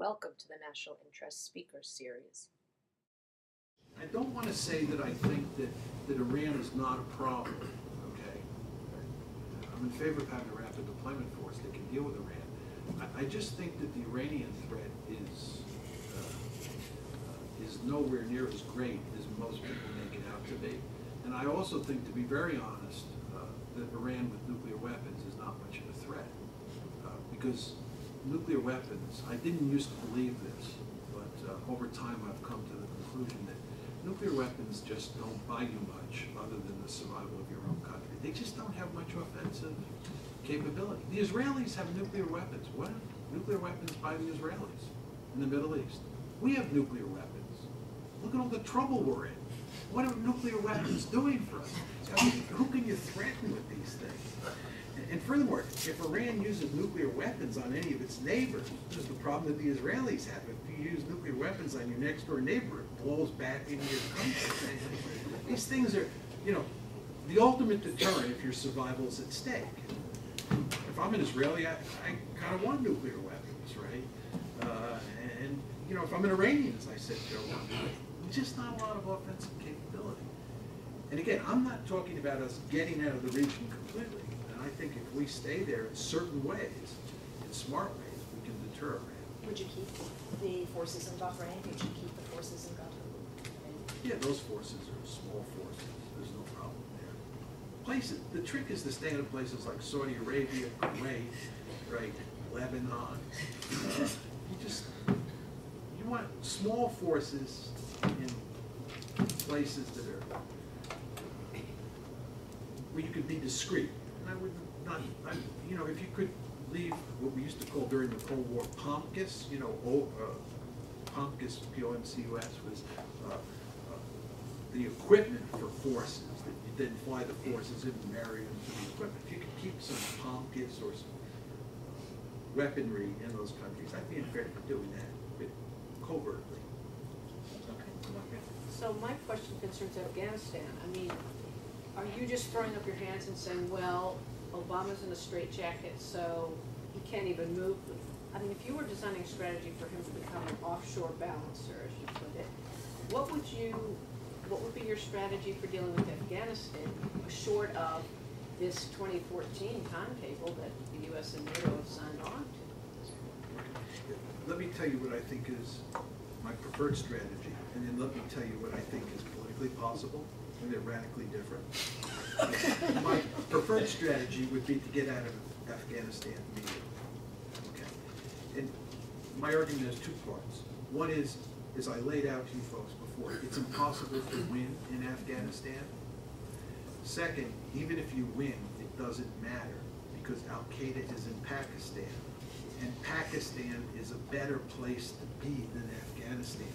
Welcome to the National Interest Speakers Series. I don't want to say that I think that Iran is not a problem, okay? I'm in favor of having a rapid deployment force that can deal with Iran. I just think that the Iranian threat is nowhere near as great as most people make it out to be. And I also think, to be very honest, that Iran with nuclear weapons is not much of a threat. Because nuclear weapons, I didn't used to believe this, but over time I've come to the conclusion that nuclear weapons just don't buy you much other than the survival of your own country. They just don't have much offensive capability. The Israelis have nuclear weapons. What do nuclear weapons buy the Israelis in the Middle East? We have nuclear weapons. Look at all the trouble we're in. What are nuclear weapons doing for us? I mean, who can you threaten with these things? And furthermore, if Iran uses nuclear weapons on any of its neighbors, there's the problem that the Israelis have. If you use nuclear weapons on your next door neighbor, it blows back into your country. These things are, the ultimate deterrent if your survival is at stake. If I'm an Israeli, I kind of want nuclear weapons, right? And if I'm an Iranian, as I said, just not a lot of offensive capability. And again, I'm not talking about us getting out of the region completely. I think if we stay there in certain ways, in smart ways, we can deter Iran. Would you keep the forces in Bahrain? Would you keep the forces in Qatar? Yeah, those forces are small forces. There's no problem there. Places. The trick is to stay in places like Saudi Arabia, Kuwait, right, Lebanon. You want small forces in places that are where you could be discreet. I would not, if you could leave what we used to call during the Cold War POMCUS, POMCUS, P-O-M-C-U-S, was the equipment for forces, that you didn't fly the forces in and marry them to the equipment. If you could keep some POMCUS or some weaponry in those countries, I'd be in favor of doing that, but covertly. Okay. So my question concerns Afghanistan. I mean, are you just throwing up your hands and saying, well, Obama's in a straitjacket, so he can't even move? I mean, if you were designing a strategy for him to become an offshore balancer, as you put it, what would be your strategy for dealing with Afghanistan, short of this 2014 timetable that the U.S. and NATO have signed on to? Let me tell you what I think is my preferred strategy, and then let me tell you what I think is politically possible. And they're radically different. My preferred strategy would be to get out of Afghanistan immediately. Okay. And my argument has two parts. One is, as I laid out to you folks before, it's impossible to win in Afghanistan. Second, even if you win, it doesn't matter because Al-Qaeda is in Pakistan. And Pakistan is a better place to be than Afghanistan.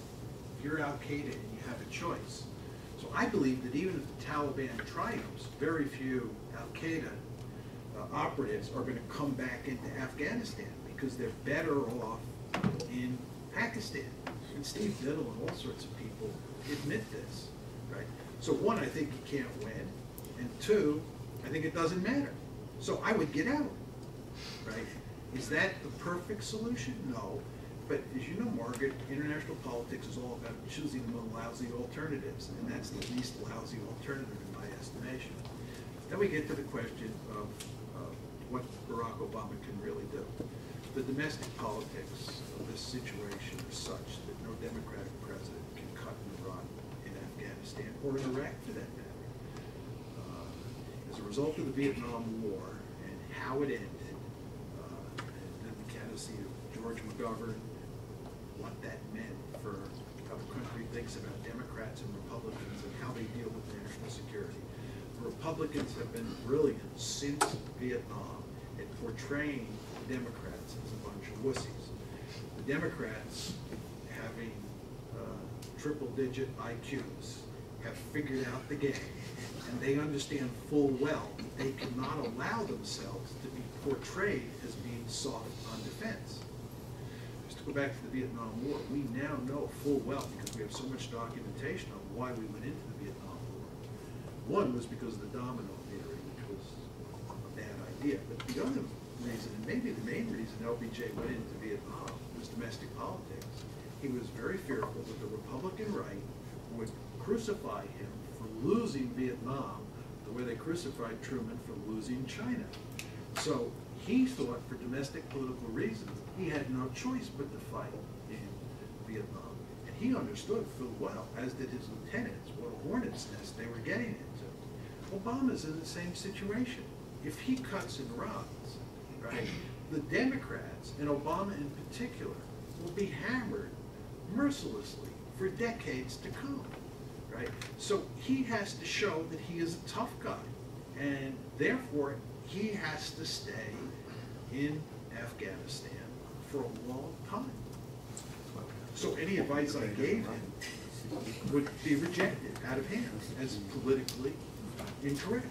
If you're Al-Qaeda and you have a choice. So I believe that even if the Taliban triumphs, very few Al-Qaeda operatives are going to come back into Afghanistan because they're better off in Pakistan. And Steve Biddle and all sorts of people admit this, right? So one, I think you can't win. And two, I think it doesn't matter. So I would get out, right? Is that the perfect solution? No. But as you know, Margaret, international politics is all about choosing among lousy alternatives, and that's the least lousy alternative in my estimation. Then we get to the question of what Barack Obama can really do. The domestic politics of this situation are such that no Democratic president can cut and run in Afghanistan, or in Iraq for that matter. As a result of the Vietnam War and how it ended, and the candidacy of George McGovern, what that meant for how the country thinks about Democrats and Republicans and how they deal with national security. The Republicans have been brilliant since Vietnam at portraying Democrats as a bunch of wussies. The Democrats, having triple-digit IQs, have figured out the game, and they understand full well that they cannot allow themselves to be portrayed as being soft on defense. Go back to the Vietnam War, we now know full well, because we have so much documentation on why we went into the Vietnam War. One was because of the domino theory, which was a bad idea. But the other reason, and maybe the main reason LBJ went into Vietnam, was domestic politics. He was very fearful that the Republican right would crucify him for losing Vietnam the way they crucified Truman for losing China. So he thought, for domestic political reasons, he had no choice but to fight in Vietnam. And he understood full well, as did his lieutenants, what a hornet's nest they were getting into. Obama's in the same situation. If he cuts and runs, right, the Democrats, and Obama in particular, will be hammered mercilessly for decades to come, right? So he has to show that he is a tough guy, and therefore he has to stay in Afghanistan for a long time. So any advice I gave him would be rejected out of hand as politically incorrect.